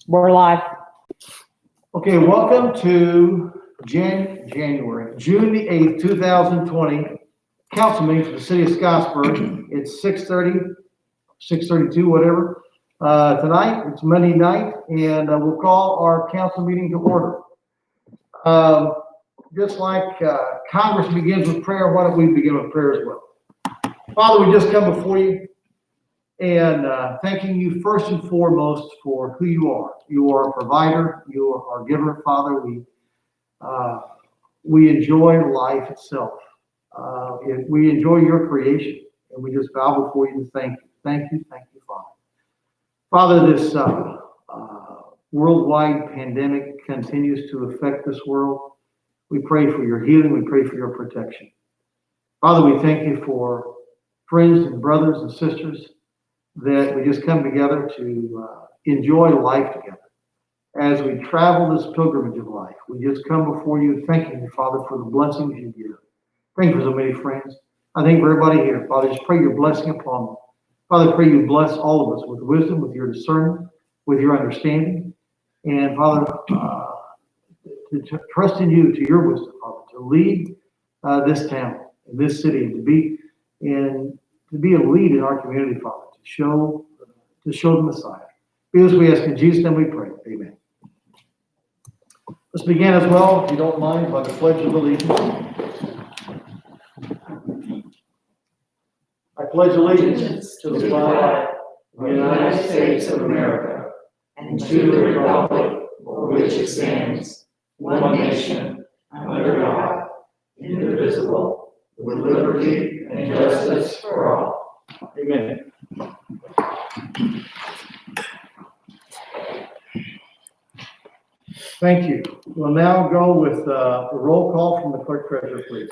We're live. Okay, welcome to January, June the 8th, 2020, council meeting for the city of Scottsburg. It's 6:30, 6:32, whatever. Tonight, it's Monday night, and we'll call our council meeting to order. Just like Congress begins with prayer, why don't we begin with prayer as well? Father, we just come before you and thanking you first and foremost for who you are. You are a provider. You are our giver, Father. We enjoy life itself. We enjoy your creation, and we just bow before you and thank you. Thank you, Father. Father, this worldwide pandemic continues to affect this world. We pray for your healing. We pray for your protection. Father, we thank you for friends and brothers and sisters that we just come together to enjoy life together. As we travel this pilgrimage of life, we just come before you thanking you, Father, for the blessings you give. Thank you for so many friends. I thank for everybody here. Father, just pray your blessing upon them. Father, pray you bless all of us with wisdom, with your discernment, with your understanding. And Father, to trust in you, to your wisdom, Father, to lead this town, and this city, and to be a lead in our community, Father, to show the Messiah. Because we ask in Jesus' name we pray. Amen. Let's begin as well, if you don't mind, by the Pledge of Allegiance. I pledge allegiance to the flag of the United States of America and to the republic for which it stands, one nation, under God, indivisible, with liberty and justice for all. Amen. Thank you. We'll now go with a roll call from the clerk treasurer, please.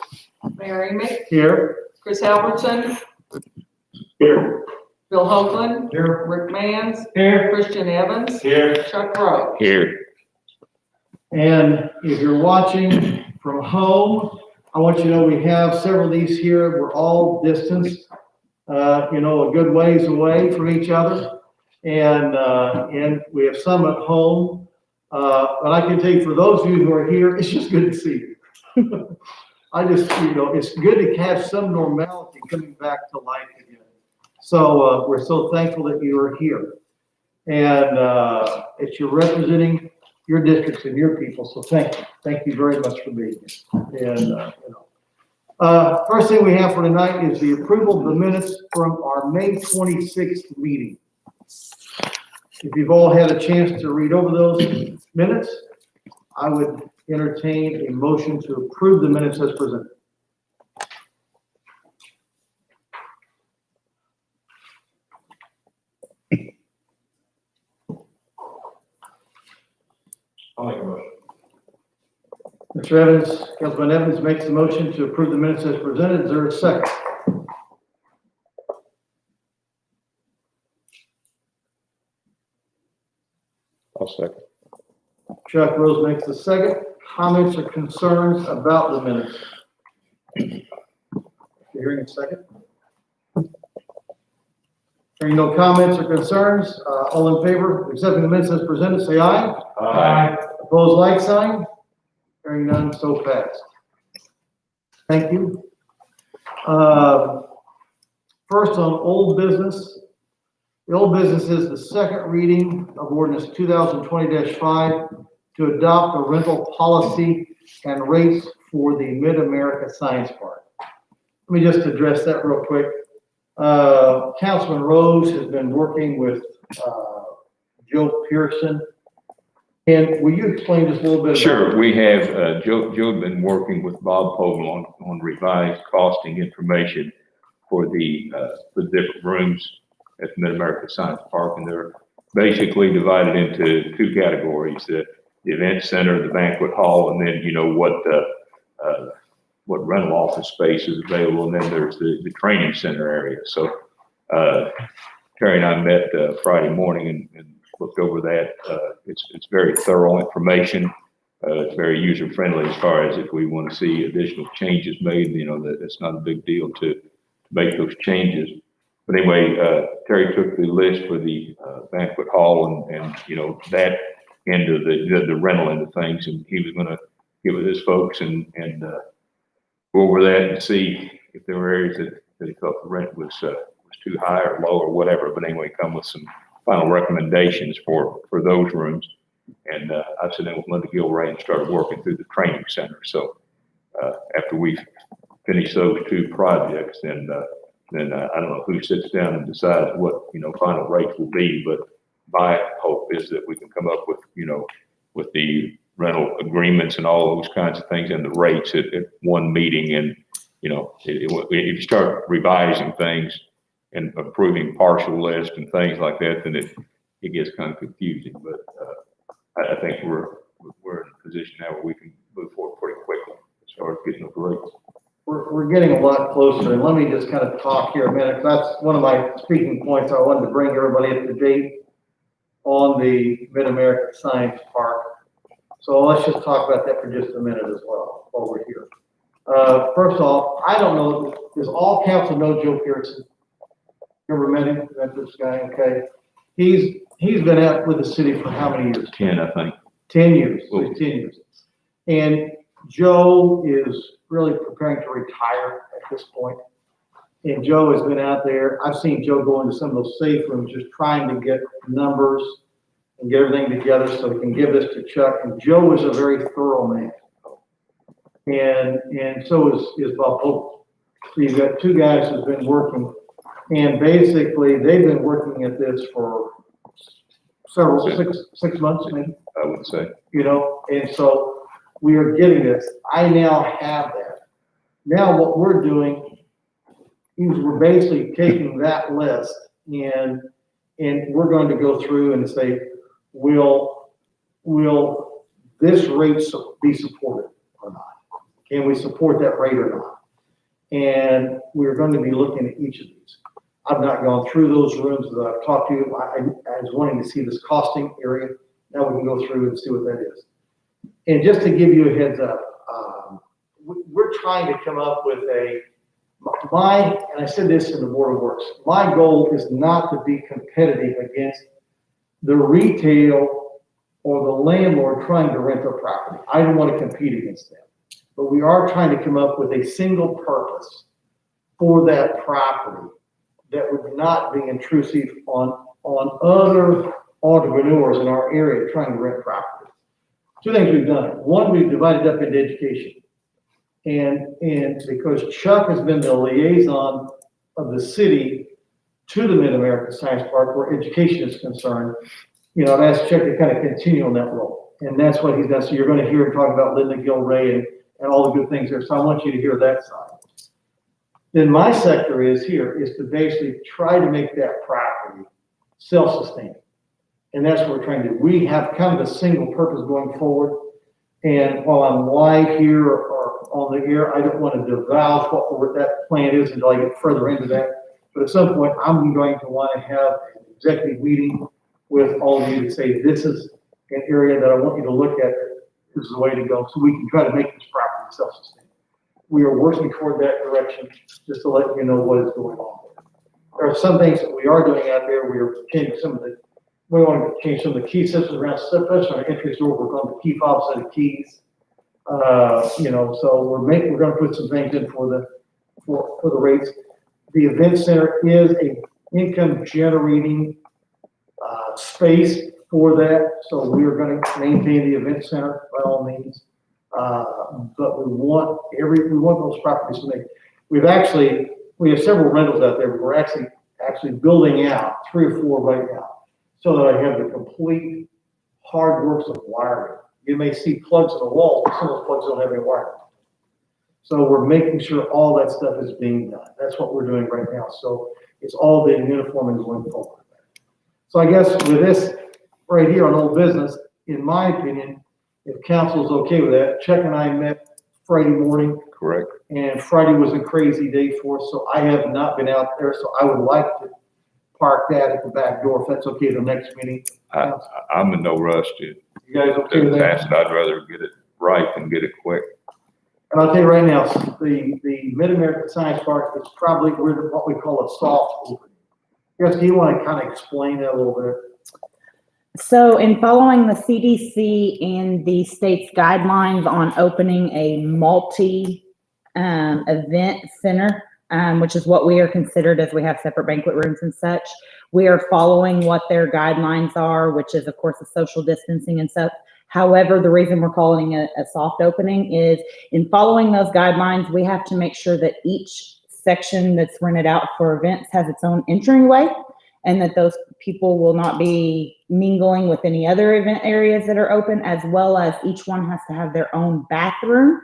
Mayor Amick, Here. Chris Albertson, Here. Bill Hoagland, Here. Rick Mans, Here. Christian Evans, Here. Chuck Rowe. Here. And if you're watching from home, I want you to know we have several of these here. We're all distanced, a good ways away from each other. And we have some at home. But I can tell you, for those of you who are here, it's just good to see you. It's good to have some normality coming back to life again. So we're so thankful that you are here. And that you're representing your districts and your people. So thank you. Thank you very much for being here. And first thing we have for tonight is the approval of the minutes from our May 26th meeting. If you've all had a chance to read over those minutes, I would entertain a motion to approve the minutes as presented. I'll make a motion. Mr. Evans, Councilman Evans makes the motion to approve the minutes as presented. Is there a second? I'll second. Chuck Rose makes the second. Comments or concerns about the minutes? You're hearing a second? Hearing no comments or concerns, all in favor of accepting the minutes as presented, say aye. Aye. Opposed, like sign. Hearing none, so passed. Thank you. First on old business. The old business is the second reading of ordinance 2020-5 to adopt a rental policy and rates for the Mid-America Science Park. Let me just address that real quick. Councilman Rose has been working with Joe Pearson. And will you explain just a little bit? Sure. We have, Joe had been working with Bob Pogle on revised costing information for the different rooms at the Mid-America Science Park. And they're basically divided into two categories, the event center, the banquet hall, and then, what rental office space is available. And then there's the training center area. So, Terry and I met Friday morning and looked over that. It's very thorough information. It's very user friendly as far as if we want to see additional changes made, that it's not a big deal to make those changes. But anyway, Terry took the list for the banquet hall and, you know, that end of the rental end of things, and he was gonna get with his folks and go over that and see if there were areas that he felt the rent was too high or low or whatever. But anyway, come with some final recommendations for those rooms. And I sat in with Linda Gilray and started working through the training center. So after we finish those two projects, then I don't know who sits down and decides what, you know, final rates will be, but my hope is that we can come up with, you know, with the rental agreements and all those kinds of things and the rates at one meeting. And, you know, if you start revising things and approving partial list and things like that, then it gets kind of confusing. But I think we're in a position now where we can move forward pretty quickly as far as getting those rates. We're getting a lot closer, and let me just kind of talk here a minute. That's one of my speaking points. I wanted to bring everybody up to date on the Mid-America Science Park. So let's just talk about that for just a minute as well while we're here. First off, I don't know, does all council know Joe Pearson? You ever met him? Met this guy? Okay. He's been out with the city for how many years? 10, I think. 10 years. So Cool. 10 years. And Joe is really preparing to retire at this point. And Joe has been out there. I've seen Joe go into some of those safe rooms, just trying to get numbers and get everything together so he can give this to Chuck. And Joe is a very thorough man. And so is Bob Hope. So you've got two guys who've been working, and basically they've been working at this for six months, maybe. I would say. You know, and so we are getting this. I now have that. Now what we're doing is we're basically taking that list and we're going to go through and say, will this rate be supported or not? Can we support that rate or not? And we're going to be looking at each of these. I've not gone through those rooms that I've talked to you. I was wanting to see this costing area. Now we can go through and see what that is. And just to give you a heads up, we're trying to come up with and I said this in the Board of Works, my goal is not to be competitive against the retail or the landlord trying to rent their property. I don't want to compete against them. But we are trying to come up with a single purpose for that property that would not be intrusive on other entrepreneurs in our area trying to rent property. Two things we've done. One, we've divided up into education. And because Chuck has been the liaison of the city to the Mid-America Science Park where education is concerned, you know, I've asked Chuck to kind of continue on that role. And that's what he's done. So you're going to hear him talk about Linda Gilray and all the good things there. So I want you to hear that side. Then my sector is to basically try to make that property self-sustaining. And that's what we're trying to do. We have kind of a single purpose going forward. And while I'm live here or on the air, I don't want to divulge what that plan is until I get further into that. But at some point, I'm going to want to have an executive meeting with all of you to say, this is an area that I want you to look at. This is the way to go. So we can try to make this property self-sustaining. We are working toward that direction, just to let you know what is going on. There are some things that we are doing out there. We are changing we want to change some of the key systems around, especially on our entry door. We're going to key fobs and keys. You know, so we're going to put some things in for the rates. The event center is a income generating space for that. So we are going to maintain the event center by all means. But we want those properties to make. We have several rentals out there. We're actually building out 3 or 4 right now, so that I have the complete hard works of wiring. You may see plugs in the wall, but some of those plugs don't have any wiring. So we're making sure all that stuff is being done. That's what we're doing right now. So it's all being uniform and going forward. So I guess with this right here on old business, in my opinion, if council's okay with that, Chuck and I met Friday morning. Correct. And Friday was a crazy day for us, so I have not been out there. So I would like to park that at the back door, if that's okay, the next meeting. I'm in no rush to You guys okay with that? pass it. I'd rather get it right than get it quick. And I'll tell you right now, the Mid-America Science Park is probably what we call a soft opening. Yes, do you want to kind of explain that a little bit? So in following the CDC and the state's guidelines on opening a event center, which is what we are considered as we have separate banquet rooms and such, we are following what their guidelines are, which is of course the social distancing and stuff. However, the reason we're calling it a soft opening is in following those guidelines, we have to make sure that each section that's rented out for events has its own entryway, and that those people will not be mingling with any other event areas that are open, as well as each one has to have their own bathroom.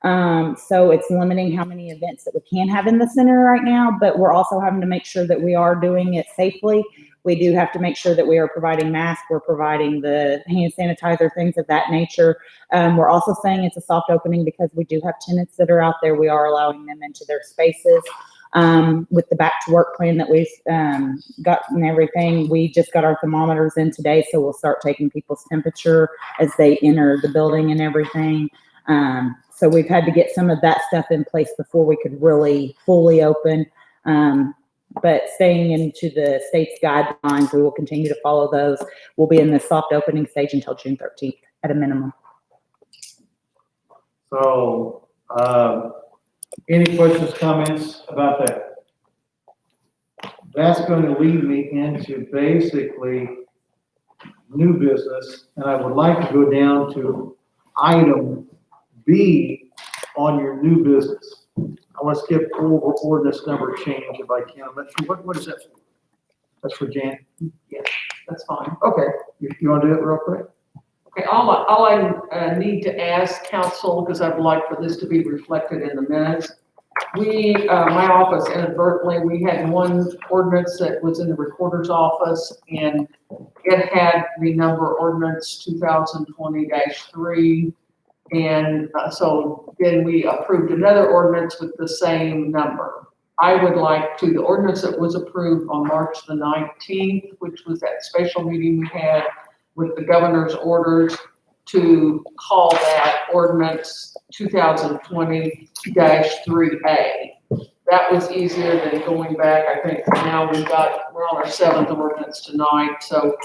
So it's limiting how many events that we can have in the center right now, but we're also having to make sure that we are doing it safely. We do have to make sure that we are providing masks, we're providing the hand sanitizer, things of that nature. We're also saying it's a soft opening because we do have tenants that are out there. We are allowing them into their spaces. With the back to work plan that we've got and everything, we just got our thermometers in today, so we'll start taking people's temperature as they enter the building and everything. So we've had to get some of that stuff in place before we could really fully open. But staying into the state's guidelines, we will continue to follow those. We'll be in the soft opening stage until June 13th at a minimum. So, any questions, comments about that? That's going to lead me into basically new business, and I would like to go down to item B on your new business. I want to skip over ordinance number change if I can. What is that for? That's for Jan? Yes, that's fine. Okay, you want to do it real quick? Okay, all I need to ask council, because I would like for this to be reflected in the minutes. My office inadvertently, we had one ordinance that was in the recorder's office, and it had the number ordinance 2020-3. And so then we approved another ordinance with the same number. I would like to, the ordinance that was approved on March the 19th, which was that special meeting we had with the governor's orders, to call that ordinance 2020-3A. That was easier than going back. I think now we're on our 7th ordinance tonight. So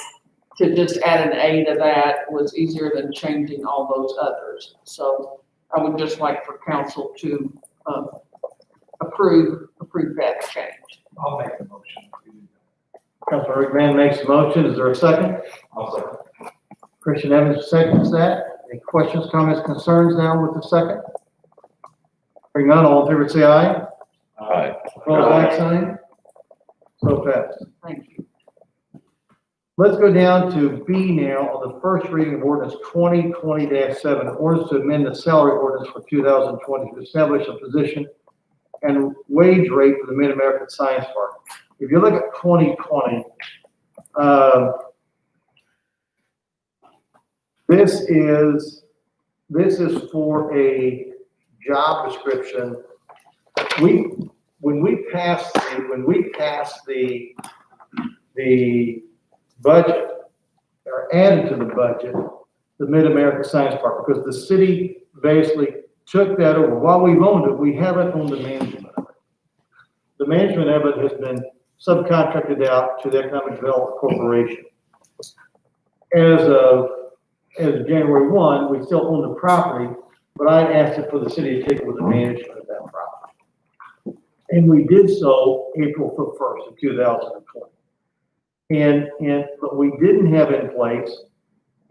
to just add an A to that was easier than changing all those others. So I would just like for council to approve that change. I'll make the motion. Councilor Rick Van makes a motion. Is there a second? I'll second. Christian Evans seconds that. Any questions, comments, concerns now with the second? Hearing none, all in favor say aye. Aye. Opposed, like sign. So passed. Thank you. Let's go down to B now on the first reading of ordinance 2020-7, ordinance to amend the salary ordinance for 2020 to establish a position and wage rate for the Mid-American Science Park. If you look at 2020, this is for a job description. When we passed the budget, or added to the budget, the Mid-America Science Park, because the city basically took that over. While we've owned it, we haven't owned the management of it. The management of it has been subcontracted out to the Economic Development Corporation. As of January 1, we still own the property, but I asked it for the city to take over the management of that property. And we did so April 1st of 2020. But we didn't have in place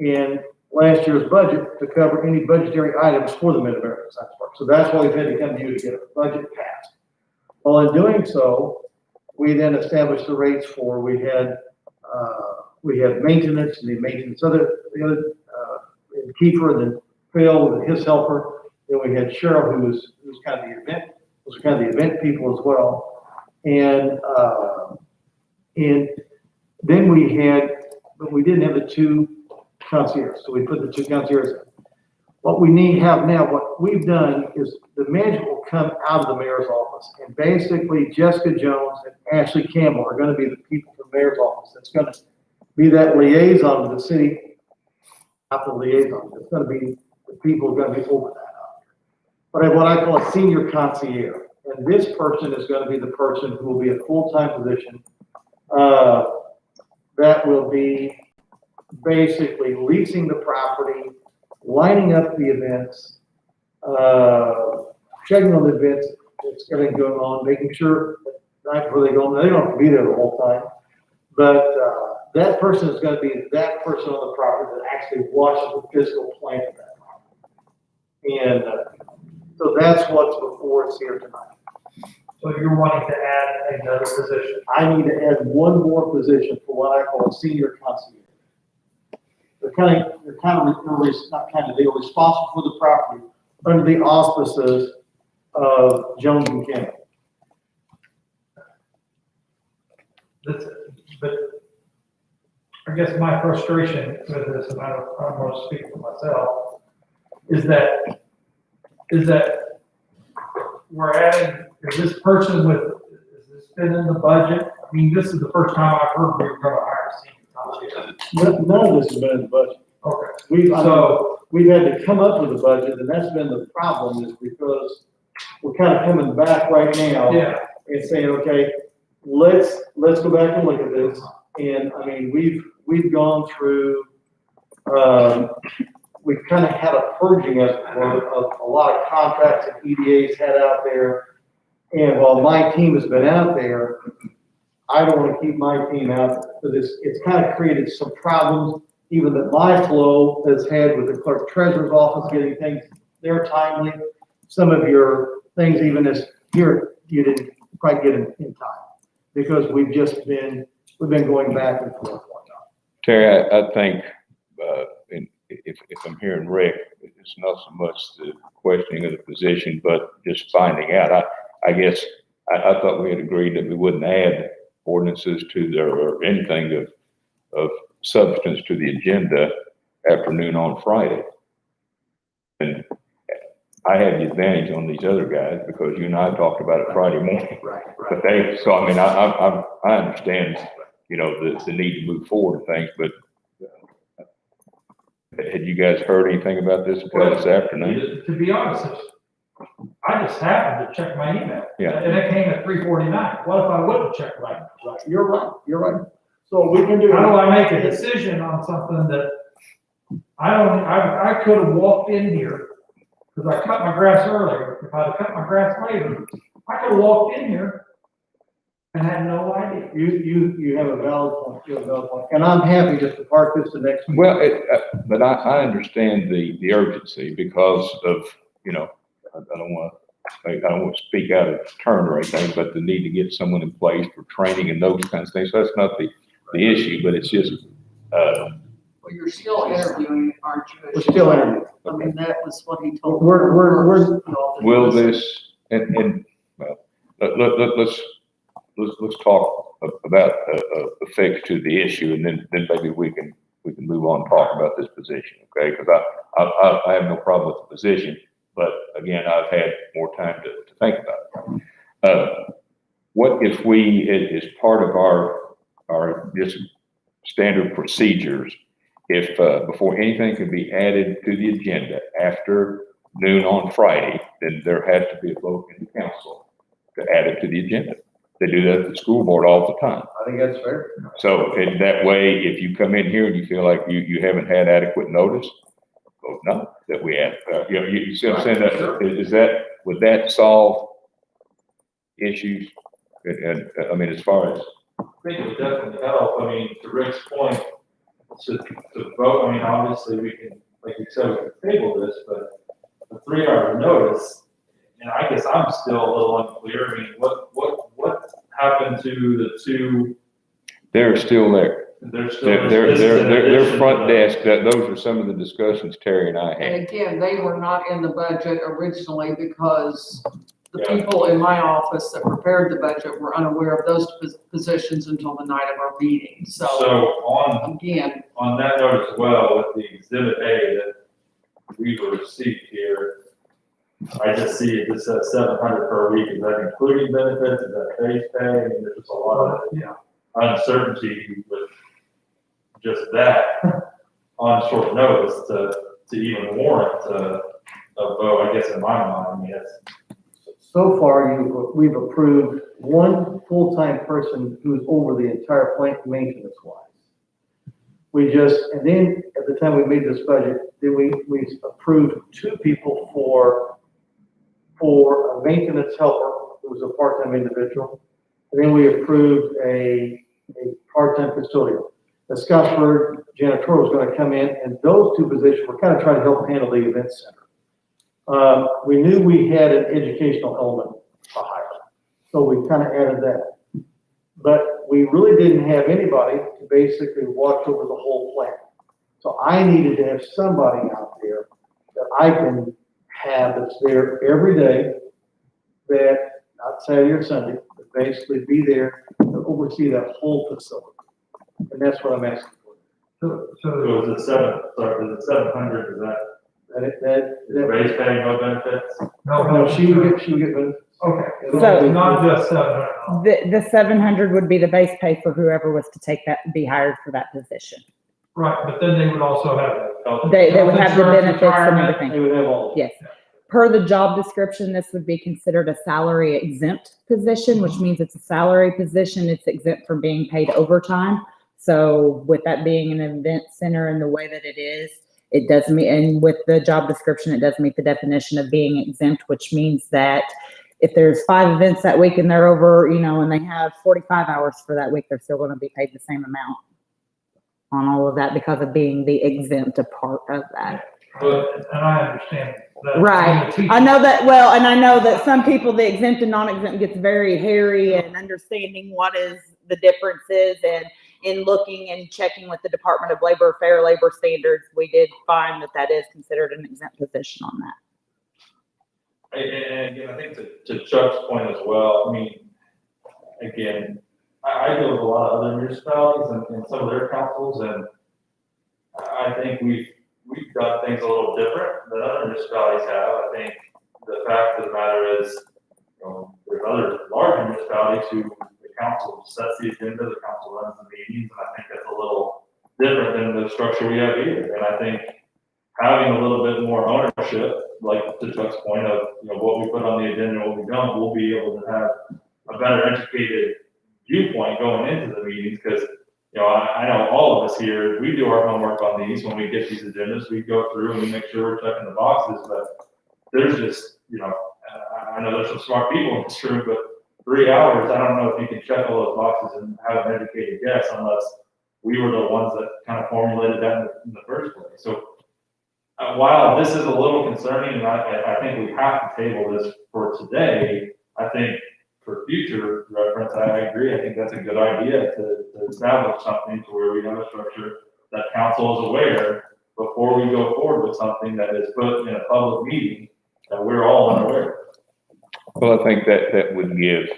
in last year's budget to cover any budgetary items for the Mid-American Science Park. So that's why we've had to come to you to get a budget passed. Well, in doing so, we then established the rates for, we had maintenance and the maintenance, the other Kiefer, and then Phil and his helper. Then we had Cheryl, who was kind of the event people as well. And then but we didn't have the two concierges, so we put the two concierges in. What we have now, what we've done is the management will come out of the mayor's office, and basically Jessica Jones and Ashley Campbell are going to be the people from the mayor's office that's going to be that liaison with the city. Not the liaison, it's going to be the people who are going to be over that. But what I call a senior concierge, and this person is going to be the person who will be a full-time position that will be basically leasing the property, lining up the events, checking on the events, everything going on, making sure that night before they go, they don't have to be there the whole time. But, that person is gonna be that person on the property that actually watches the physical plant of that property. And, so that's what's before us here tonight. So you're wanting to add another position? I need to add one more position for what I call a senior concierge. They're responsible for the property under the auspices of Jones and Kennedy. But I guess my frustration with this, and I'm going to speak for myself, is that we're adding, is this person with, is this been in the budget? I mean, this is the first time I've heard we were going to hire a senior concierge. None of this has been in the budget. Okay. So we've had to come up with a budget, and that's been the problem, is because we're kind of coming back right now. Yeah. And saying, okay, let's go back and look at this. And I mean, we've gone through, we've kind of had a purging of a lot of contracts that EDA's had out there. And while my team has been out there, I don't want to keep my team out for this. It's kind of created some problems, even that my flow has had with the clerk treasurer's office getting things there timely. Some of your things, even as here, you didn't quite get in time because we've been going back and forth. Terry, I think, and if I'm hearing Rick, it's not so much the questioning of the position, but just finding out. I guess I thought we had agreed that we wouldn't add ordinances to there or anything of substance to the agenda afternoon on Friday. And I had the advantage on these other guys because you and I talked about it Friday morning. Right. But so I mean, I understand, you know, the need to move forward and things, but had you guys heard anything about this until this afternoon? To be honest, I just happened to check my email. Yeah. And it came at 3:49. What if I wouldn't check my email? Right. You're right. So we can do. How do I make a decision on something that I could have walked in here, because I cut my grass earlier. If I'd have cut my grass later, I could have walked in here and had no idea. You have a valid point. You have a valid point. And I'm happy just to park this the next week. Well, but I understand the urgency because of, you know, I don't want to speak out of turn or anything, but the need to get someone in place for training and those kinds of things. So that's not the issue, but it's just, Well, you're still interviewing, aren't you? We're still interviewing. I mean, that was what he told. me. We're will this, and well, let's talk about a fix to the issue, and then maybe we can move on and talk about this position, okay? Because I have no problem with the position, but again, I've had more time to think about it. What if we, as part of our just standard procedures, if before anything can be added to the agenda after noon on Friday, then there has to be a vote in the council to add it to the agenda. They do that at the school board all the time. I think that's fair. So in that way, if you come in here and you feel like you haven't had adequate notice, vote no, that we add, you see what I'm saying? Would that solve issues? And I mean, as far as, I think it would definitely help. I mean, to Rick's point, to vote, I mean, obviously we can, like you said, we can table this, but the 3 hour notice, and I guess I'm still a little unclear. I mean, what happened to the two? they're still there. They're still. They're front desk. Those are some of the discussions Terry and I had. And again, they were not in the budget originally because the people in my office that prepared the budget were unaware of those positions until the night of our meeting. So So on again, that note as well, with the exhibit A that we received here, I just see it just says 700 per week. Is that including benefits? Is that base pay? I mean, there's a lot of uncertainty with just that on short notice to even warrant a vote, I guess, in my mind. I mean, so far, we've approved one full-time person who's over the entire plant maintenance wise. And then at the time we made this budget, then we approved 2 people for a maintenance helper, who was a part-time individual. And then we approved a part-time custodian. The Scottsburg janitor was gonna come in, and those 2 positions were kind of trying to help handle the event center. We knew we had an educational element to hire, so we kind of added that. But we really didn't have anybody to basically watch over the whole plant. So I needed to have somebody out there that I can have that's there every day, that, not Saturday or Sunday, but basically be there to oversee that whole facility. And that's what I'm asking for. So, So is it 700, is that That, base pay, no benefits? no, she would get, Okay, So- so not just $700. The 700 would be the base pay for whoever was to take that, be hired for that position. Right, but then they would also have. They would have the Health insurance, benefits and retirement. everything. they would have all. Yes. Per the job description, this would be considered a salary exempt position, which means it's a salary position. It's exempt from being paid overtime. So with that being an event center and the way that it is, it does meet, and with the job description, it does meet the definition of being exempt, which means that if there's 5 events that week and they're over, and they have 45 hours for that week, they're still going to be paid the same amount on all of that because of being the exempt a part of that. But, and I understand that. Right. I know that, well, and I know that some people, the exempt and non-exempt gets very hairy and understanding what is the differences, and in looking and checking with the Department of Labor, Fair Labor Standards, we did find that that is considered an exempt position on that. And again, I think to Chuck's point as well, I mean, again, I deal with a lot of other municipalities and some of their councils, and I think we've done things a little different than other municipalities have. I think the fact of the matter is, there's other larger municipalities who the council sets the agenda, the council runs the meetings, and I think that's a little different than the structure we have here. And I think having a little bit more ownership, like to Chuck's point of, what we put on the agenda and what we don't, we'll be able to have a better educated viewpoint going into the meetings, because, I know all of us here, we do our homework on these. When we get these agendas, we go through and we make sure we're checking the boxes, but there's just, I know there's some smart people in this room, but 3 hours, I don't know if you can check all those boxes and have an educated guess unless we were the ones that kind of formulated that in the first place. So while this is a little concerning, and I think we have to table this for today, I think for future reference, I agree. I think that's a good idea to establish something to where we have a structure that council is aware before we go forward with something that is put in a public meeting that we're all unaware. Well, I think that would give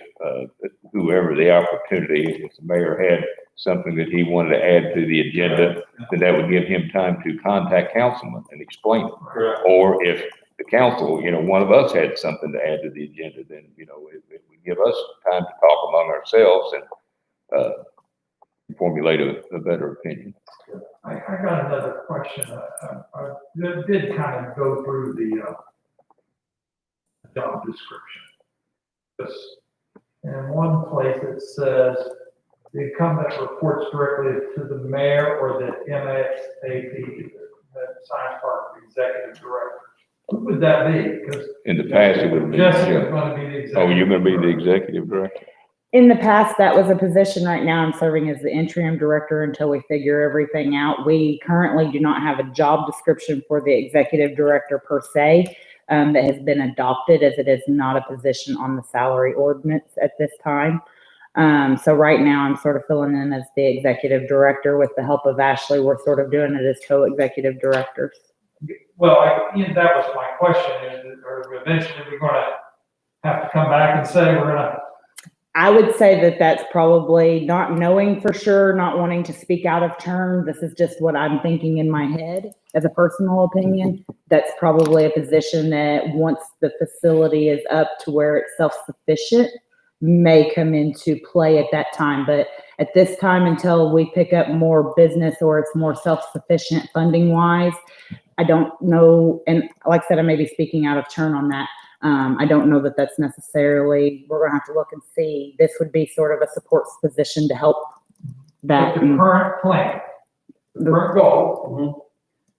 whoever the opportunity, if the mayor had something that he wanted to add to the agenda, then that would give him time to contact councilman and explain it. Correct. Or if the council, one of us had something to add to the agenda, then, it would give us time to talk among ourselves and formulate a better opinion. I got another question. I did kind of go through the job description. Just in one place it says the incumbent reports directly to the mayor or the MSAP, the Science Park Executive Director. Who would that be? Because In the past, it would have been. Jessica's going to be the executive. Oh, you're gonna be the executive director? In the past, that was a position. Right now, I'm serving as the interim director until we figure everything out. We currently do not have a job description for the executive director per se, that has been adopted, as it is not a position on the salary ordinance at this time. So right now I'm sort of filling in as the executive director with the help of Ashley. We're sort of doing it as co-executive directors. Well, that was my question, or eventually we're gonna have to come back and say we're gonna. I would say that that's probably, not knowing for sure, not wanting to speak out of turn. This is just what I'm thinking in my head as a personal opinion. That's probably a position that once the facility is up to where it's self-sufficient may come into play at that time. But at this time, until we pick up more business or it's more self-sufficient funding wise, I don't know. And like I said, I may be speaking out of turn on that. I don't know that that's necessarily, we're gonna have to look and see. This would be sort of a support position to help But that. the current plan, the current goal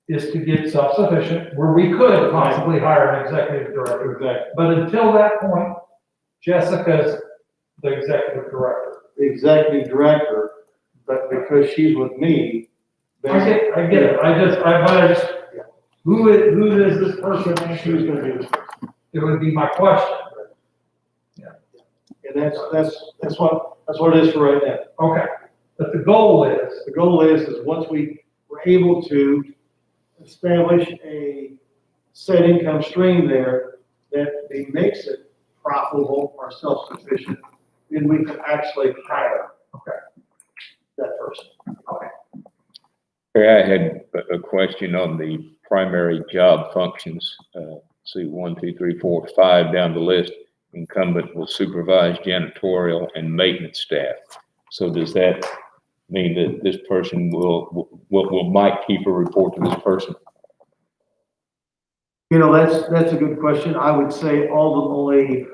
is to get self-sufficient, where we could possibly hire an executive director. Exactly. But until that point, Jessica's the executive director. The executive director, but because she's with me, I get it, who is this person? she was gonna do this. It would be my question. And that's what it is for right now. Okay, but the goal is, The goal is once we were able to establish a set income stream there that makes it profitable or self-sufficient, then we can actually hire that person. I had a question on the primary job functions. See, 1, 2, 3, 4, 5 down the list. Incumbent will supervise janitorial and maintenance staff. So does that mean that this person will Mike keep a report to this person? You know, that's a good question. I would say ultimately,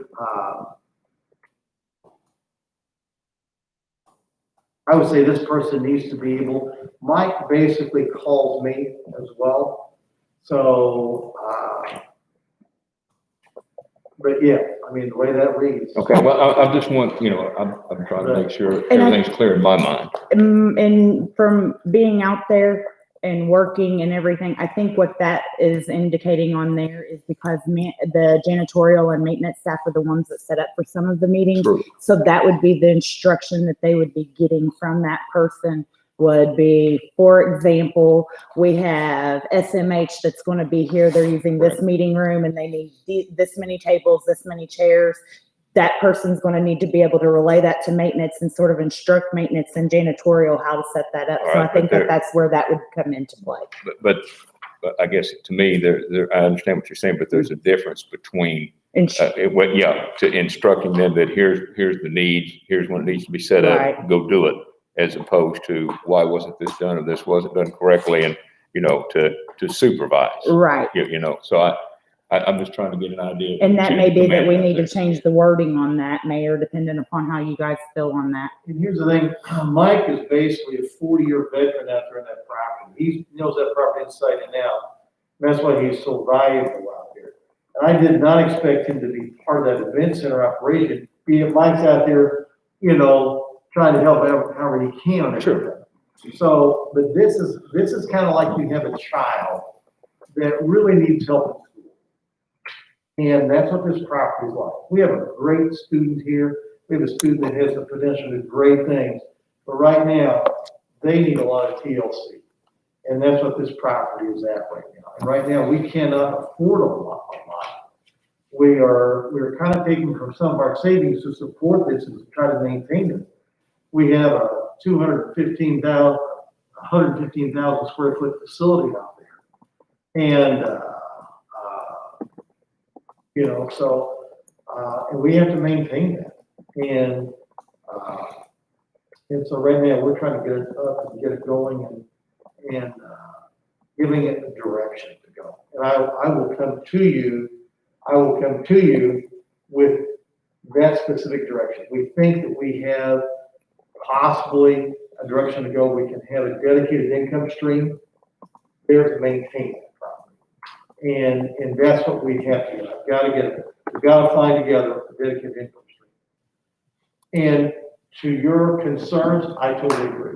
I would say this person needs to be able, Mike basically calls me as well. So, but yeah, I mean, the way that reads. Okay, well, I just want, I'm trying to make sure And I- everything's clear in my mind. And from being out there and working and everything, I think what that is indicating on there is because the janitorial and maintenance staff are the ones that set up for some of the meetings. True. So that would be the instruction that they would be getting from that person would be, for example, we have SMH that's going to be here. They're using this meeting room and they need this many tables, this many chairs. That person's going to need to be able to relay that to maintenance and sort of instruct maintenance and janitorial how to set that up. So I Right, think but that that's where that would come into play. But I guess to me, I understand what you're saying, but there's a difference between, to instructing them that here's the needs, here's when it needs to be set up, Right. go do it, as opposed to why wasn't this done or this wasn't done correctly, and, to supervise. Right. So I'm just trying to get an idea. of And the that chain may of be that command we out need to there. change the wording on that, Mayor, depending upon how you guys feel on that. And here's the thing, Mike is basically a 40-year veteran out there in that property. He knows that property inside and out. That's why he's so valuable out there. And I did not expect him to be part of that event center operation, be it Mike's out there, trying to help however he can. Sure. So, but this is kind of like you have a child that really needs help in school. And that's what this property is like. We have a great student here. We have a student that has the potential to do great things. But right now, they need a lot of TLC. And that's what this property is at right now. And right now, we cannot afford a lot. We're kind of taking from some of our savings to support this and to try to maintain it. We have a 115,000 square foot facility out there. And, and we have to maintain that. And so right now, we're trying to get it up and get it going and giving it a direction to go. And I will come to you with that specific direction. We think that we have possibly a direction to go. We can have a dedicated income stream there to maintain that property. And that's what we have to do. We've got to find together a dedicated income stream. And to your concerns, I totally agree.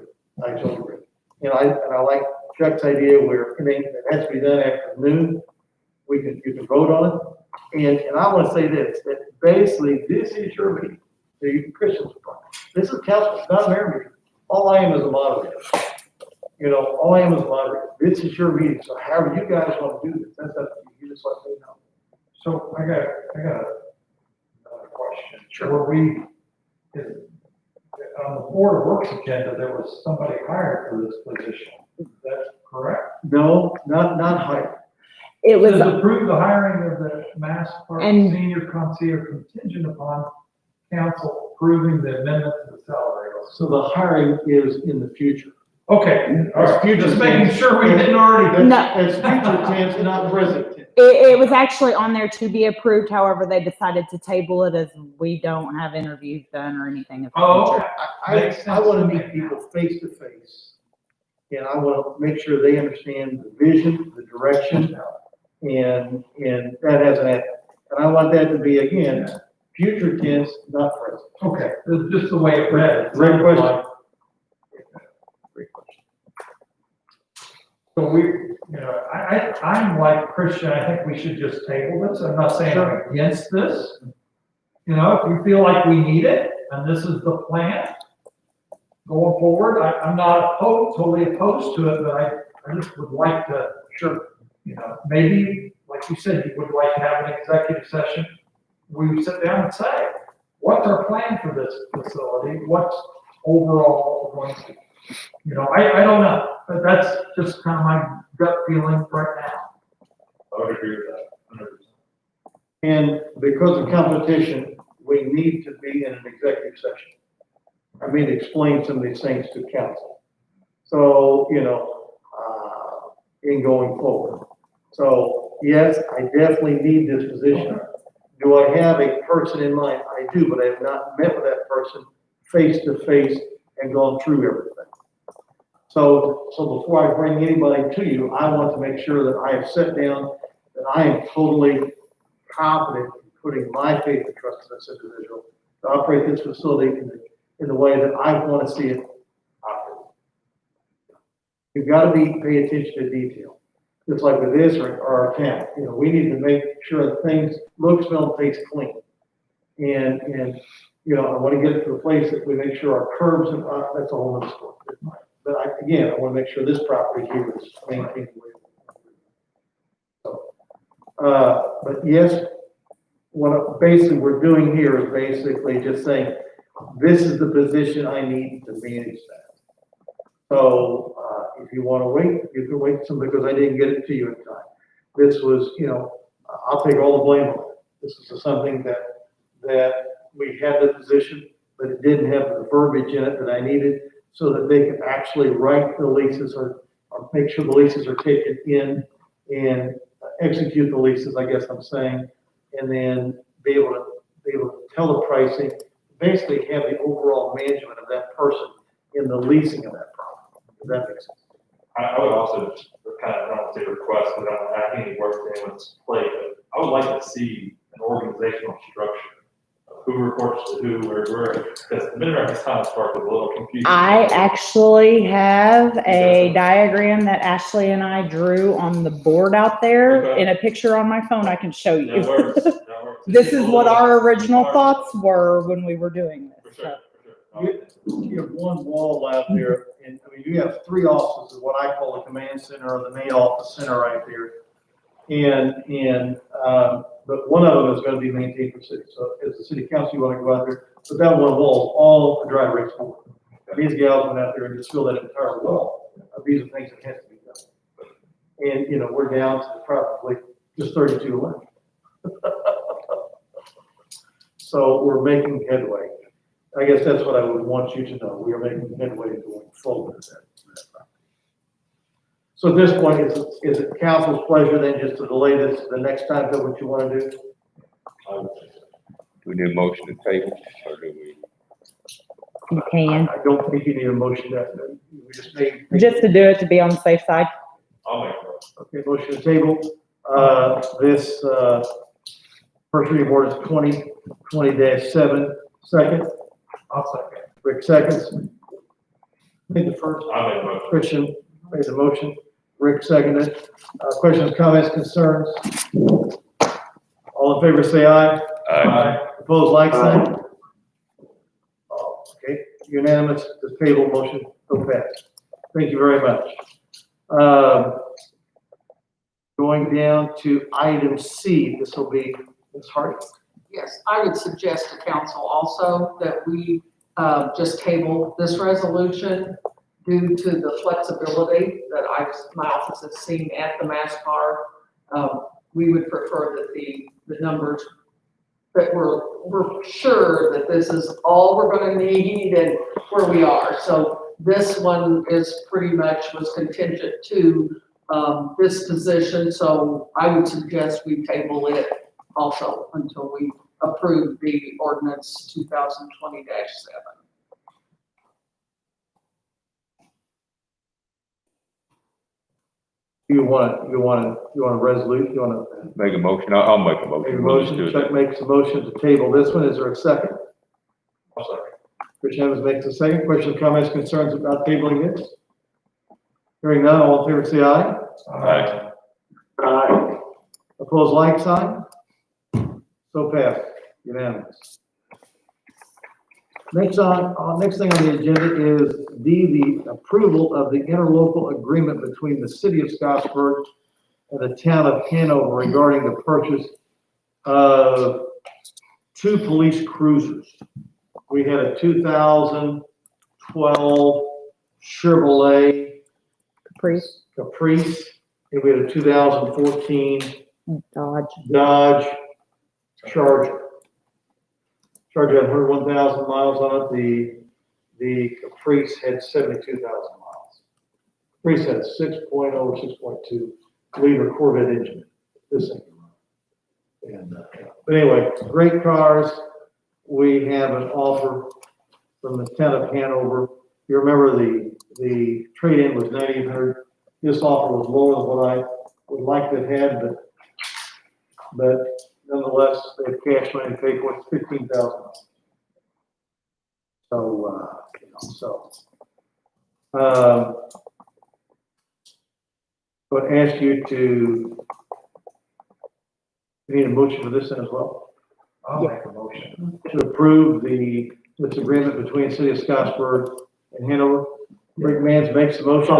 And I like Chuck's idea where anything that has to be done after noon, you can vote on it. And I want to say this, that basically this is your meeting. The Christians part. This is council, it's not a mayor meeting. All I am is a moderator. All I am is a moderator. This is your meeting. So however you guys want to do this, that's up to you. You just let me know. So I got another question. Sure. On the Board of Works agenda, there was somebody hired for this position. Is that correct? No, not hired. It was, Says approve the hiring of the Mass Park And- Senior Concierge contingent upon council approving the amendment to the salary. So the hiring is in the future. Okay, all right, Future just making tense. sure we didn't already. No. It's future tense, not present tense. It was actually on there to be approved, however, they decided to table it as we don't have interviews done or anything of that Oh, nature. okay. I Makes want to sense. meet people face to face. And I want to make sure they understand the vision, the direction, and that hasn't happened. And I want that to be, again, future tense, not present. Okay, it's just the way it read. It Great sounded question. like- Great question. So I'm like Christian, I think we should just table this. I'm not saying I'm against this. You know, if you feel like we need it, and this is the plan going forward, I'm not totally opposed to it, but I just would like to, maybe, like you said, you would like to have an executive session. We sit down and say, what's our plan for this facility? What's overall going to, I don't know, but that's just kind of my gut feeling right now. I would agree with that, 100%. And because of competition, we need to be in an executive session. I mean, explain some of these things to council. So, in going forward. So, yes, I definitely need this position. Do I have a person in mind? I do, but I have not met with that person face to face and gone through everything. So before I bring anybody to you, I want to make sure that I have sat down, that I am totally confident in putting my faith and trust in this individual to operate this facility in the way that I want to see it operate. You've got to pay attention to detail, just like with this or our town. We need to make sure that things look, smell, and taste clean. And I want to get it to the place that we make sure our curbs and that's a whole other story. But I want to make sure this property here is maintained the way it is. So, but yes, what basically we're doing here is basically just saying, this is the position I need to manage that. So, if you want to wait, you can wait some, because I didn't get it to you in time. This was, I'll take all the blame on it. This is something that we had the position, but it didn't have the verbiage in it that I needed so that they could actually write the leases or make sure the leases are taken in and execute the leases, I guess I'm saying, and then be able to tell the pricing, basically have the overall management of that person in the leasing of that property. Does that make sense? I would also kind of, I don't want to say request, but I don't have any work to anyone's plate, but I would like to see an organizational structure. Who reports to who, where, because the Mid-American Science Park is a little confusing. I actually have a diagram that Ashley and I drew on the board out there Okay. in a picture on my phone I can show you. That works, that works. This is what our original Hard. thoughts were when we were doing For this. sure, So, for sure. You have one wall out there, and you have three offices, what I call the command center or the main office center right there. But one of them is gonna be maintained for city. So as the city council, you wanna go out there, but that one wall is all the dry erase board. These gals went out there and just filled that entire wall. These are things that have to be done. And, we're down to probably just 32 left. So we're making headway. I guess that's what I would want you to know. We are making headway going forward with that. So at this point, is it council's pleasure then just to delay this to the next time, is that what you want to do? I would think so. Do we need a motion to table, or do we? you can, I don't think you need a motion that, we just made. just to do it to be on the safe side. I'll make a motion. Okay, motion to table, this, first reading board is 2020-7, second, I'll second. Rick seconds. Made the first, I'll make a motion. Christian made the motion, Rick seconded. Questions, comments, concerns? All in favor, say aye. Opposed, like sign? Okay, unanimous, the table motion will pass. Thank you very much. Going down to item C, this will be Ms. Hardy. Yes, I would suggest to council also that we just table this resolution due to the flexibility that my office has seen at the MassCAR. We would prefer that the numbers, that we're sure that this is all we're gonna need and where we are. So this one is pretty much was contingent to, this position, so I would suggest we table it also until we approve the ordinance 2020-7. You want a resolution, you want to Make a motion, I'll make a make a motion. We'll just do motion, it. Chuck makes a motion to table this one, is there a second? Rich Evans makes a second, questions, comments, concerns about tabling this? Hearing none, all in favor say aye. Aye. Aye. Opposed, like sign? So passed, unanimous. Next thing on the agenda is D, the approval of the interlocal agreement between the city of Scottsburg and the town of Hanover regarding the purchase of 2 police cruisers. We had a 2012 Chevrolet Caprice, Caprice, and we had a 2014 Dodge. Charger. Charger had 101,000 miles on it. The Caprice had 72,000 miles. Caprice had a 6.0 or 6.2 liter Corvette engine. This thing. And, but anyway, great cars. We have an offer from the town of Hanover. You remember the trade-in was $9,800. This offer was lower than what I would like to have had, but nonetheless, they have cash money to pay for it, $15,000. So, I would ask you to, you need a motion for this then as well? I'll make a motion. To approve this agreement between City of Scottsburg and Hanover. Rick Mans makes the motion.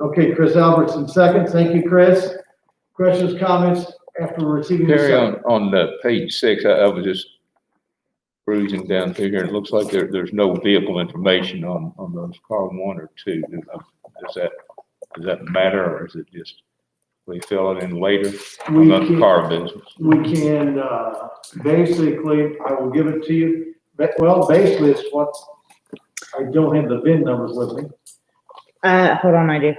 Okay, Chris Albertson seconds. Thank you, Chris. Questions, comments after receiving the Terry, second? on page 6, I was just cruising down through here, and it looks like there's no vehicle information on those car 1 or 2. Does that matter, or is it just we fill it in later? We I'm not the can- car business. We can, basically, I will give it to you. Well, basically, it's what, I don't have the VIN numbers with me. Hold on, I do.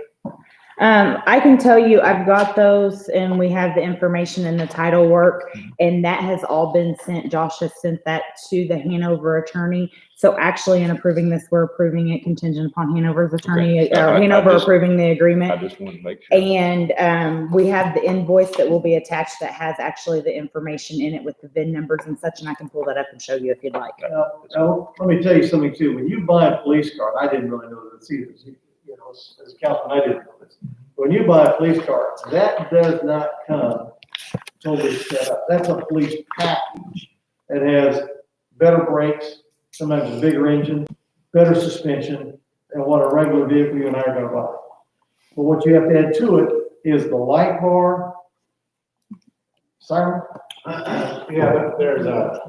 I can tell you, I've got those and we have the information in the title work, and that has all been sent. Josh has sent that to the Hanover attorney. So actually in approving this, we're approving it contingent upon Hanover's attorney, Okay. or I Hanover just- approving the I agreement. just wanted to make sure. And, we have the invoice that will be attached that has actually the information in it with the VIN numbers and such, and I can pull that up and show you if you'd like. Now, let me tell you something too. When you buy a police car, and I didn't really know this either, you know, as a councilman, I didn't know this. When you buy a police car, that does not come totally set up. That's a police package that has better brakes, sometimes a bigger engine, better suspension than what a regular vehicle you and I are gonna buy. But what you have to add to it is the light bar, siren, Yeah, but there's not,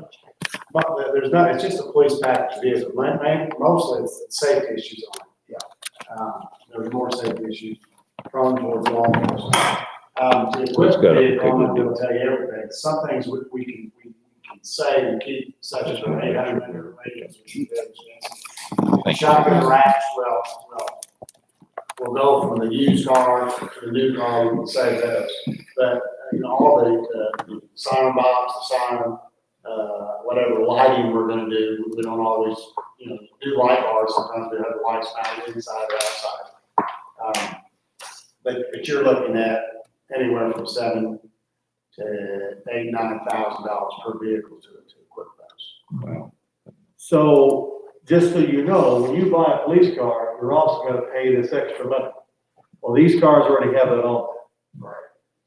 it's just a police package vehicle, mostly it's safety issues on it, yeah. There's more safety issues prone towards law enforcement. The equipped got a vehicle, I'm not picture. gonna tell you everything, some things we can say and keep, such as an 800 radios, which is very expensive. Shotgun racks, well, we'll go from the used car to the new car, we can save those. But, you know, all the siren box, the siren, whatever lighting we're gonna do, we don't always, you know, do light bars, sometimes we have the lights mounted inside or outside. But you're looking at anywhere from $7,000 to $8,000-9,000 per vehicle to equip those. Wow. So, just so you know, when you buy a police car, you're also gonna pay this extra money. Well, these cars already have it on. Right.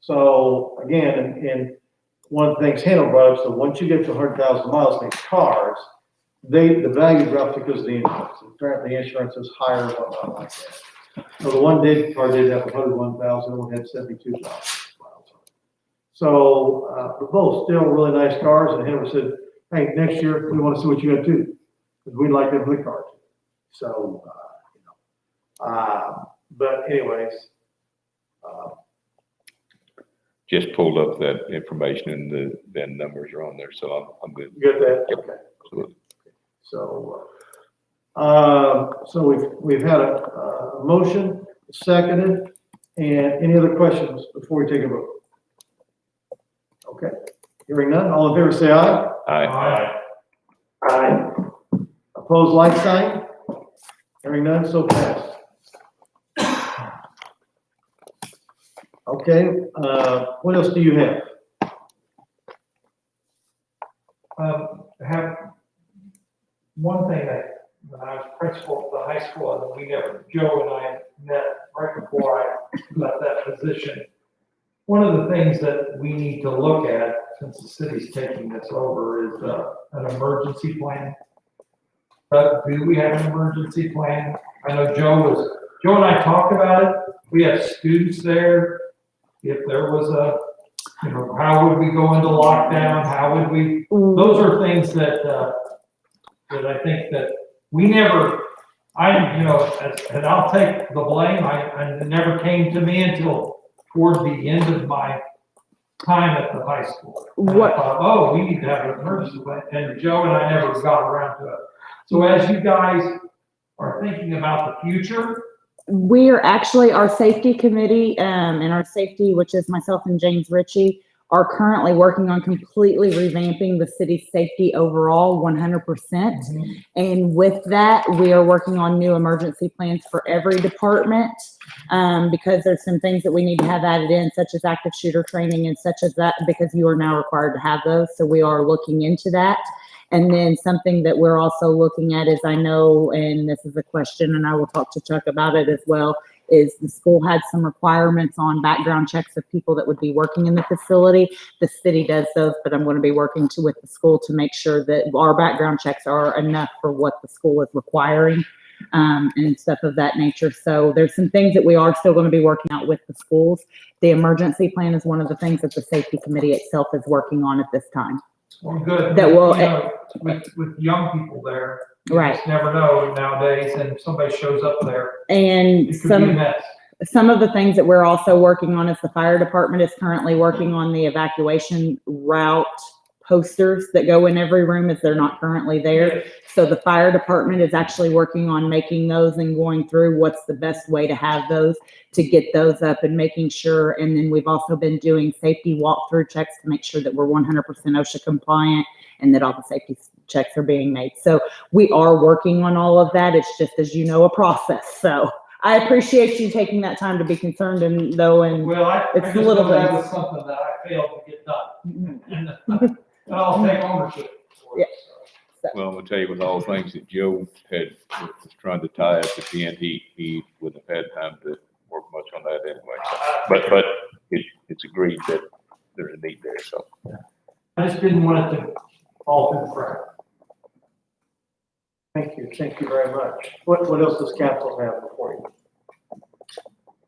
So, Again, and one of the things Hanover brought up, so once you get to 100,000 miles in these cars, the value drops because of the insurance. Apparently, the insurance is higher, whatnot like that. So the car did have 101,000, one had 72,000 miles on it. So, they're both still really nice cars, and Hanover said, hey, next year, we wanna see what you got too, because we'd like them for the car too. So, but anyways, Just pulled up that information, and the VIN numbers are on there, so I'm good. you got that? Okay. Absolutely. So, So we've had a motion, seconded, and any other questions before we take a vote? Okay, hearing none, all in favor say aye. Aye. Aye. Opposed, like sign? Hearing none, so passed. Okay, what else do you have? Have one thing that when I was principal at the high school, and Joe and I met right before I left that position. One of the things that we need to look at, since the city's taking this over, is an emergency plan. Do we have an emergency plan? I know Joe and I talked about it. We have students there. If there was how would we go into lockdown? How would we? Those are things that I think that we never, and I'll take the blame. It never came to me until toward the end of my time at the high school. And I thought, we need to have an emergency plan. And Joe and I never got around to it. So as you guys are thinking about the future, We're actually, our safety committee, and our safety, which is myself and James Ritchie, are currently working on completely revamping the city's safety overall 100%. And with that, we are working on new emergency plans for every department, because there's some things that we need to have added in, such as active shooter training and such as that, because you are now required to have those. So we are looking into that. And then something that we're also looking at is, I know, and this is a question, and I will talk to Chuck about it as well, is the school had some requirements on background checks of people that would be working in the facility. The city does those, but I'm going to be working with the school to make sure that our background checks are enough for what the school is requiring, and stuff of that nature. So there's some things that we are still going to be working out with the schools. The emergency plan is one of the things that the safety committee itself is working on at this time. well, good. That will- With young people there. Right. You just never know nowadays, and if somebody shows up there, And it could be a mess. some of the things that we're also working on is the fire department is currently working on the evacuation route posters that go in every room as they're not currently there. So the fire department is actually working on making those and going through what's the best way to have those, to get those up and making sure. And then we've also been doing safety walkthrough checks to make sure that we're 100% OSHA compliant and that all the safety checks are being made. So we are working on all of that. It's just, as you know, a process. So I appreciate you taking that time to be concerned and Well, I It's just little know that things. was something that I failed to get done. And I'll take ownership for it. Well, I'm gonna tell you, with all the things that Joe was trying to tie up at the end, he wouldn't have had time to work much on that anyway. But it's agreed that there's a need there, so. I just didn't want it to fall through the cracks. Thank you very much. What else does council have before you?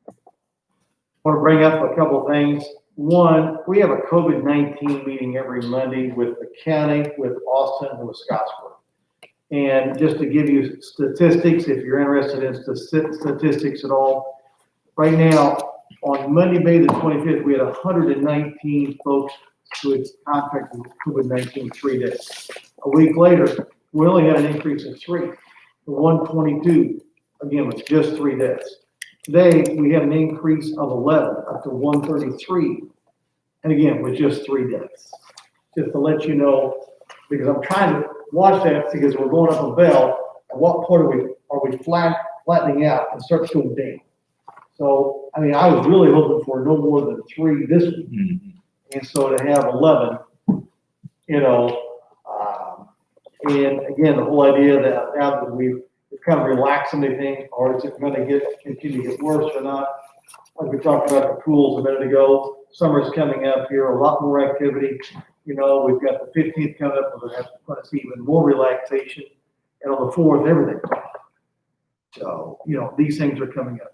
I want to bring up a couple of things. One, we have a COVID-19 meeting every Monday with the county, with Austin, and with Scottsburg. And just to give you statistics, if you're interested in statistics at all, right now, on Monday, May the 25th, we had 119 folks who had contracted with COVID-19 3 days. A week later, we only had an increase of 3, to 122, again, with just 3 days. Today, we had an increase of 11, up to 133, and again, with just 3 days. Just to let you know, because I'm trying to watch that, because we're going up a bell, at what point are we flattening out and start to go down? So, I mean, I was really hoping for no more than 3 this week, and so to have 11, and again, the whole idea that now that we've kind of relaxed anything, or is it going to continue to get worse or not? Like we talked about the pools a minute ago, summer's coming up here, a lot more activity. We've got the 15th coming up, we're going to see even more relaxation, and on the 4th, everything. So, these things are coming up.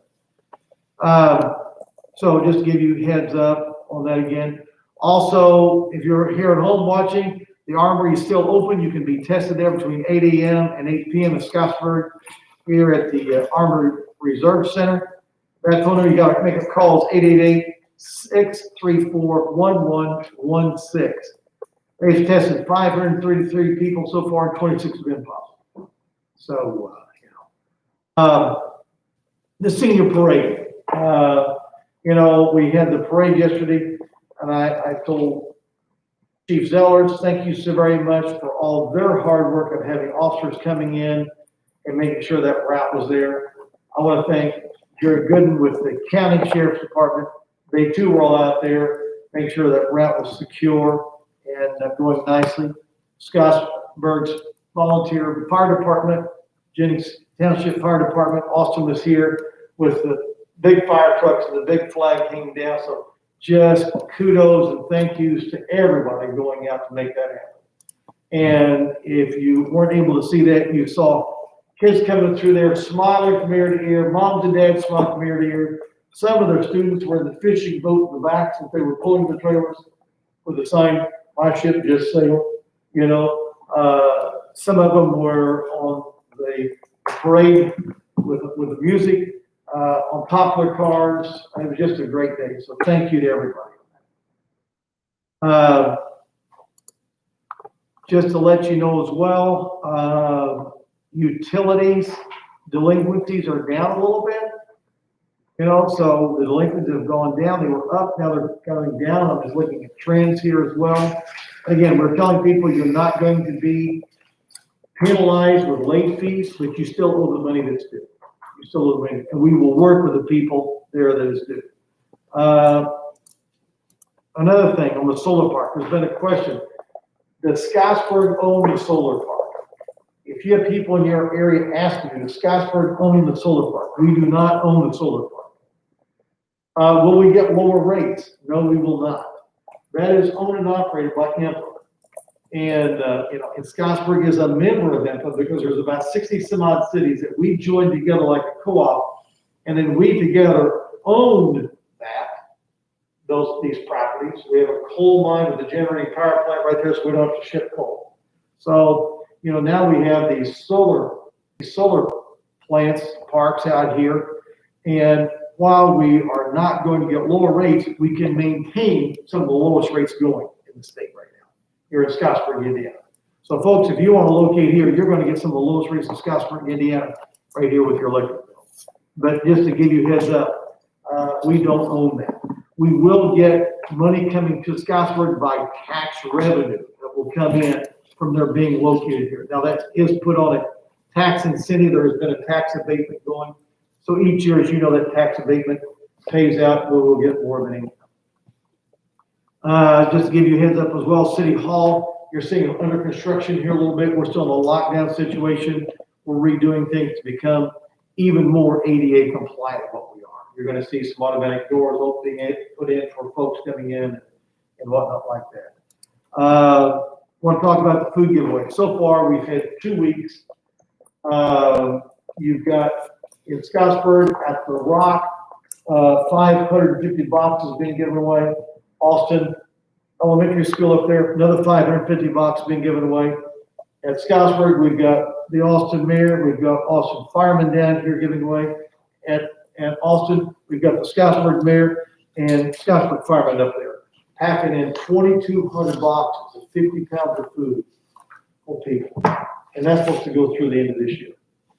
So just to give you heads up on that again. Also, if you're here at home watching, the Armory is still open. You can be tested there between 8 a.m. and 8 p.m. in Scottsburg, here at the Armory Reserve Center. That phone number, you got to make a call, is 888-634-1116. They've tested 533 people so far, 26 have been positive. So, the senior parade, we had the parade yesterday, and I told Chief Zellers, thank you so very much for all their hard work of having officers coming in and making sure that route was there. I want to thank Jared Gooden with the County Sheriff's Department. They too were all out there, making sure that route was secure and going nicely. Scottsburg's volunteer fire department, Jennings Township Fire Department, Austin was here with the big fire trucks and the big flag hanging down. So just kudos and thank yous to everybody going out to make that happen. And if you weren't able to see that, you saw kids coming through there smiling from ear to ear, moms and dads smiling from ear to ear. Some of their students were in the fishing boat in the back since they were pulling the trailers with a sign, "My ship just sailed," Some of them were on the parade with the music on top of their cars. It was just a great day. So thank you to everybody. Just to let you know as well, utilities delinquencies are down a little bit. So the delinquencies have gone down. They were up, now they're going down. I'm just looking at trends here as well. Again, we're telling people you're not going to be penalized with late fees, but you still owe the money that's due. You still owe the money, and we will work with the people there that is due. Another thing on the solar park, there's been a question. Does Scottsburg own the solar park? If you have people in your area asking you, does Scottsburg own the solar park? We do not own the solar park. Will we get lower rates? No, we will not. That is owned and operated by IMPA. And, and Scottsburg is a member of IMPA because there's about 60 some odd cities that we joined together like a co-op. And then we together owned these properties. We have a coal mine with a generating power plant right there, so we don't have to ship coal. So, now we have these solar plants, parks out here. And while we are not going to get lower rates, we can maintain some of the lowest rates going in the state right now, here in Scottsburg, Indiana. So folks, if you want to locate here, you're going to get some of the lowest rates in Scottsburg, Indiana, right here with your electric bill. But just to give you a heads up, we don't own that. We will get money coming to Scottsburg by tax revenue that will come in from their being located here. Now that is put on a tax incentive. There has been a tax abatement going. So each year, as you know, that tax abatement pays out, we will get more of an income. Just to give you a heads up as well, City Hall, you're seeing it under construction here a little bit. We're still in a lockdown situation. We're redoing things to become even more ADA compliant than what we are. You're going to see some automatic doors opening put in for folks coming in and whatnot like that. Want to talk about the food giveaway. So far, we've had 2 weeks. You've got in Scottsburg at the Rock, 550 boxes being given away. Austin Elementary School up there, another 550 boxes being given away. At Scottsburg, we've got the Austin Mayor, we've got Austin Firemen down here giving away. At Austin, we've got the Scottsburg Mayor and Scottsburg Firemen up there, packing in 2,200 boxes of 50 pounds of food for people. And that's supposed to go through the end of this year.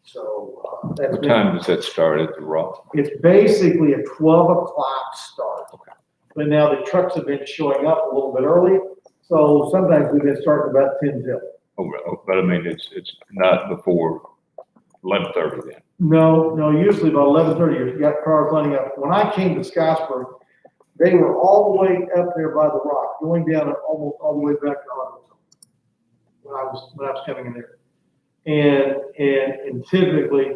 So that's What time does that start at the Rock? It's basically a 12 o'clock start. Okay. But now the trucks have been showing up a little bit early. So sometimes we've been starting about 10 till. Oh, but I mean, it's not before 11:30 then. No, usually about 11:30, you got cars lining up. When I came to Scottsburg, they were all the way up there by the Rock, going down and almost all the way back to Arlington when I was coming in there. And typically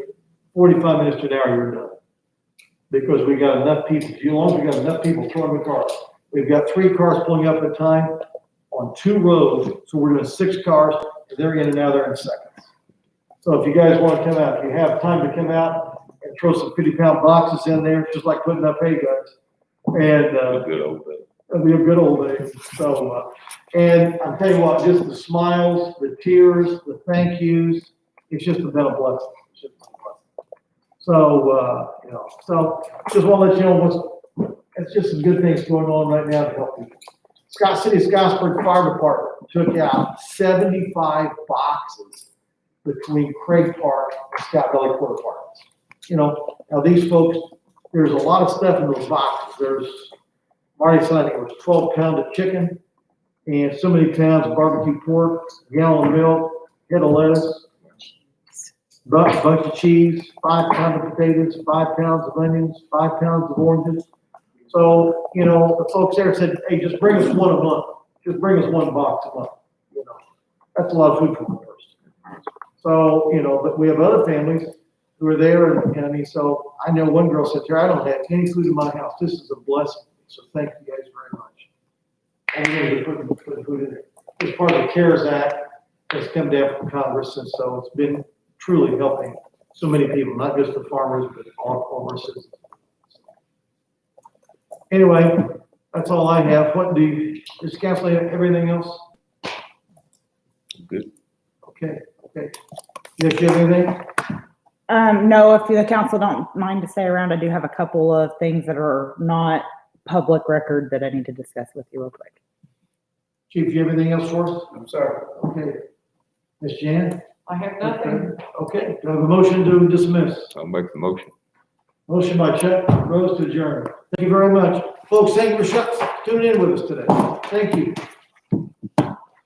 45 minutes to an hour, you're done. Because we got enough people, as long as we got enough people throwing the cars. We've got 3 cars pulling up at a time on 2 roads. So we're doing 6 cars, and they're in and out there in seconds. So if you guys want to come out, if you have time to come out and throw some 50-pound boxes in there, just like putting up hay guns. And, A good old day. it'll be a good old day. So, and I'm telling you what, just the smiles, the tears, the thank yous, it's just been a blessing. It's just been a blessing. So, so just want to let you know it's just some good things going on right now to help people. Scott City Scottsburg Fire Department took out 75 boxes between Craig Park and Scott Valley Court Apartments. You know, now these folks, there's a lot of stuff in those boxes. There's, Marty said it was 12 pounds of chicken and so many pounds of barbecue pork, gallon of milk, head of lettuce, bunch of cheese, 5 pounds of potatoes, 5 pounds of onions, 5 pounds of oranges. So, you know, the folks there said, hey, just bring us one a month. Just bring us one box a month. You know, that's a lot of food for one person. So, you know, but we have other families who are there, and I mean, so I know one girl said, I don't have any food in my house. This is a blessing. So thank you guys very much. And we're putting food in there. It's part of the CARES Act that's come down from Congress, and so it's been truly helping so many people, not just the farmers, but all of our citizens. Anyway, that's all I have. What do you, is Kathleen, everything else? Good. Okay. Yes, you have anything? No, if the council don't mind to stay around, I do have a couple of things that are not public record that I need to discuss with you real quick. Chief, you have anything else for us? I'm sorry. Okay. Ms. Jan? I have nothing. Okay, do I have a motion to dismiss? I'll make the motion. Motion by Chuck, Rose to adjourn. Thank you very much. Folks, thank you for tuning in with us today. Thank you.